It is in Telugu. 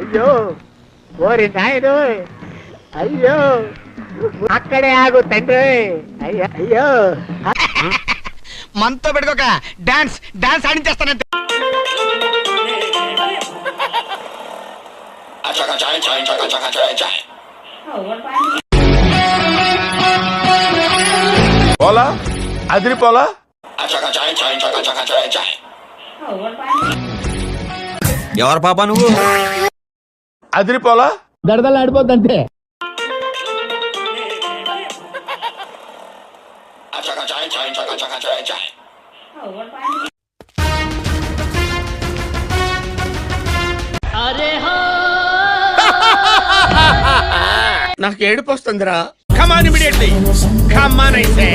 అయ్యో ఓరి నాయుడు, అయ్యో అక్కడే ఆగు తండ్రి. అయ్యో మనతో పెట్టుకోక డాన్స్ డాన్స్ ఆడించేస్తానంతే. పోలా అదిరిపోలా. ఎవరు పాప నువ్వు? అదిరిపోలా దడదలు ఆడిపోద్దంతే. నాకు ఏడుపు వస్తుందిరా. కమాన్ ఇమిడియట్లీ, కమాన్ అయితే.